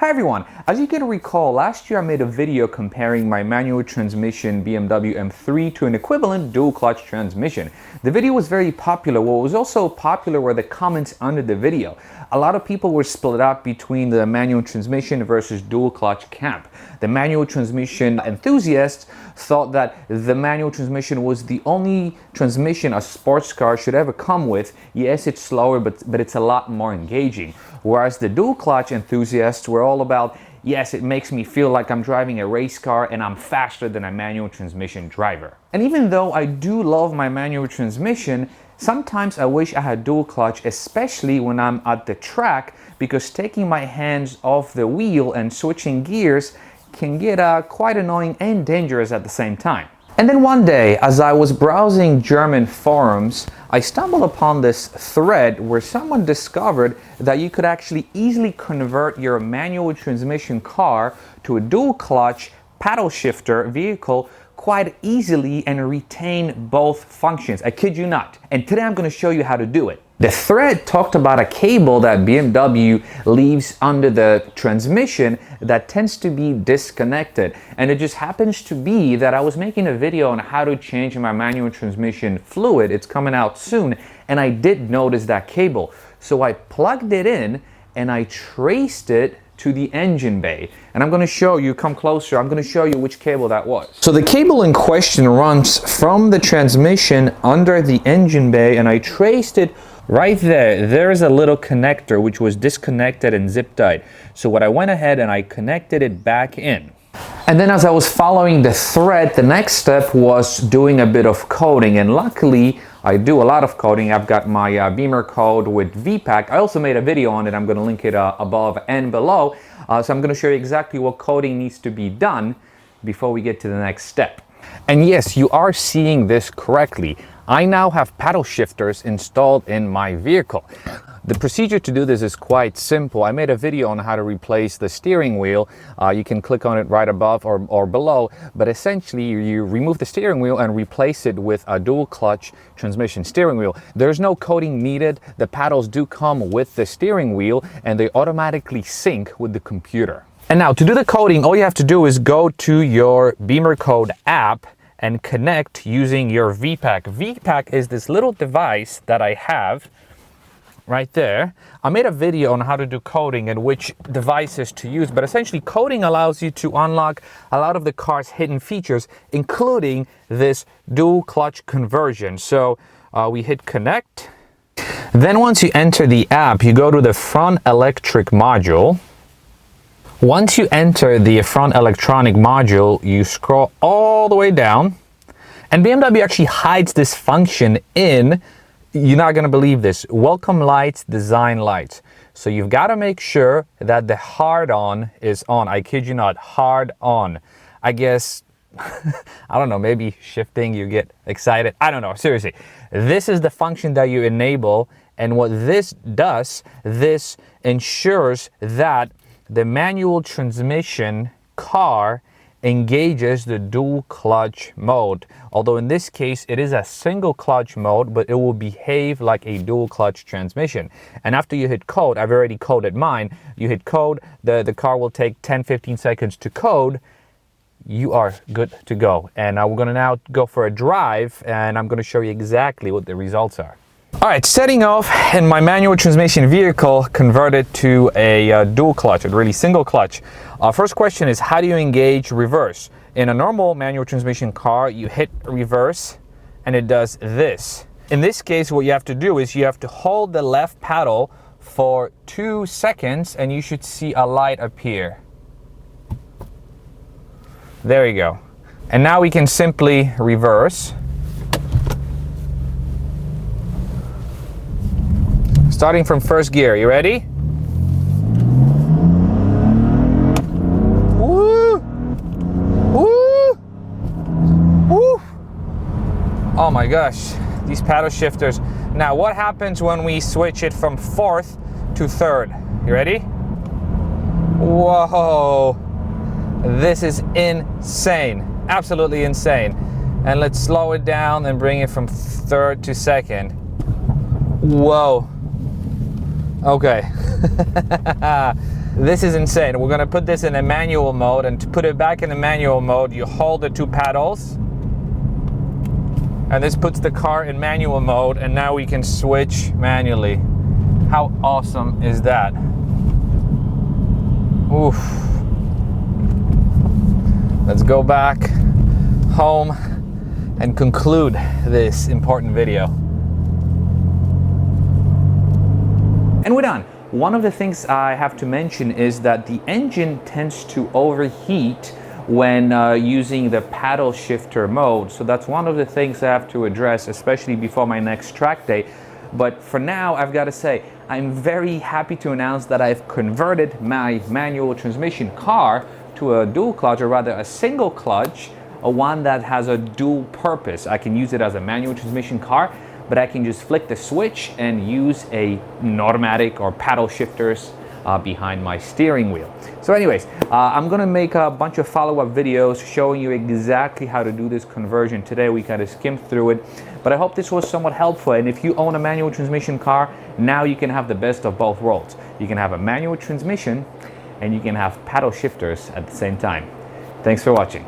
Hi everyone, as you can recall, last year I made a video comparing my manual transmission BMW M3 to an equivalent dual clutch transmission. The video was very popular. What was also popular were the comments under the video. A lot of people were split up between the manual transmission versus dual clutch camp. The manual transmission enthusiasts thought that the manual transmission was the only transmission a sports car should ever come with. Yes, it's slower, but it's a lot more engaging. Whereas the dual clutch enthusiasts were all about, yes, it makes me feel like I'm driving a race car and I'm faster than a manual transmission driver. And even though I do love my manual transmission, sometimes I wish I had dual clutch, especially when I'm at the track, because taking my hands off the wheel and switching gears can get quite annoying and dangerous at the same time. And then one day, as I was browsing German forums, I stumbled upon this thread where someone discovered that you could actually easily convert your manual transmission car to a dual clutch paddle shifter vehicle quite easily and retain both functions. I kid you not. And today I'm going to show you how to do it. The thread talked about a cable that BMW leaves under the transmission that tends to be disconnected. And it just happens to be that I was making a video on how to change my manual transmission fluid. It's coming out soon. And I did notice that cable. So I plugged it in and I traced it to the engine bay. And I'm going to show you, come closer, I'm going to show you which cable that was. So the cable in question runs from the transmission under the engine bay, and I traced it right there. There is a little connector which was disconnected and zip tied. So what I went ahead and I connected it back in. And then as I was following the thread, the next step was doing a bit of coding, and luckily I do a lot of coding. I've got my Beamer code with VPAC. I also made a video on it. I'm going to link it above and below. So I'm going to show you exactly what coding needs to be done before we get to the next step. And yes, you are seeing this correctly. I now have paddle shifters installed in my vehicle. The procedure to do this is quite simple. I made a video on how to replace the steering wheel. You can click on it right above or below, but essentially you remove the steering wheel and replace it with a dual clutch transmission steering wheel. There's no coding needed. The paddles do come with the steering wheel and they automatically sync with the computer. And now to do the coding, all you have to do is go to your Beamer Code app and connect using your VPAC. VPAC is this little device that I have right there. I made a video on how to do coding and which devices to use, but essentially coding allows you to unlock a lot of the car's hidden features, including this dual clutch conversion. So we hit connect. Then once you enter the app, you go to the front electric module. Once you enter the front electronic module, you scroll all the way down, and BMW actually hides this function in, you're not going to believe this, welcome lights, design lights. So you've got to make sure that the hard on is on. I kid you not, hard on. I guess, I don't know, maybe shifting, you get excited. I don't know, seriously. This is the function that you enable, and what this does, this ensures that the manual transmission car engages the dual clutch mode. Although in this case it is a single clutch mode, but it will behave like a dual clutch transmission. And after you hit code, I've already coded mine, you hit code, the car will take 10-15 seconds to code. You are good to go. And we're going to now go for a drive, and I'm going to show you exactly what the results are. All right, setting off in my manual transmission vehicle converted to a dual clutch, a really single clutch. First question is, how do you engage reverse? In a normal manual transmission car, you hit reverse and it does this. In this case, what you have to do is you have to hold the left paddle for 2 seconds and you should see a light appear. There you go. And now we can simply reverse. Starting from first gear, you ready? Woo! Woo! Woo! Oh my gosh, these paddle shifters. Now what happens when we switch it from fourth to third? You ready? Whoa! This is insane, absolutely insane. And let's slow it down and bring it from third to second. Whoa. Okay. This is insane. We're gonna put this in a manual mode, and to put it back in the manual mode, you hold the two paddles, and this puts the car in manual mode, and now we can switch manually. How awesome is that? Oof. Let's go back home and conclude this important video. And we're done. One of the things I have to mention is that the engine tends to overheat when using the paddle shifter mode. So that's one of the things I have to address, especially before my next track day. But for now, I've got to say, I'm very happy to announce that I've converted my manual transmission car to a dual clutch, or rather a single clutch, a one that has a dual purpose. I can use it as a manual transmission car, but I can just flick the switch and use a automatic or paddle shifters behind my steering wheel. So anyways, I'm gonna make a bunch of follow-up videos showing you exactly how to do this conversion. Today we kind of skimmed through it, but I hope this was somewhat helpful. And if you own a manual transmission car, now you can have the best of both worlds. You can have a manual transmission and you can have paddle shifters at the same time. Thanks for watching.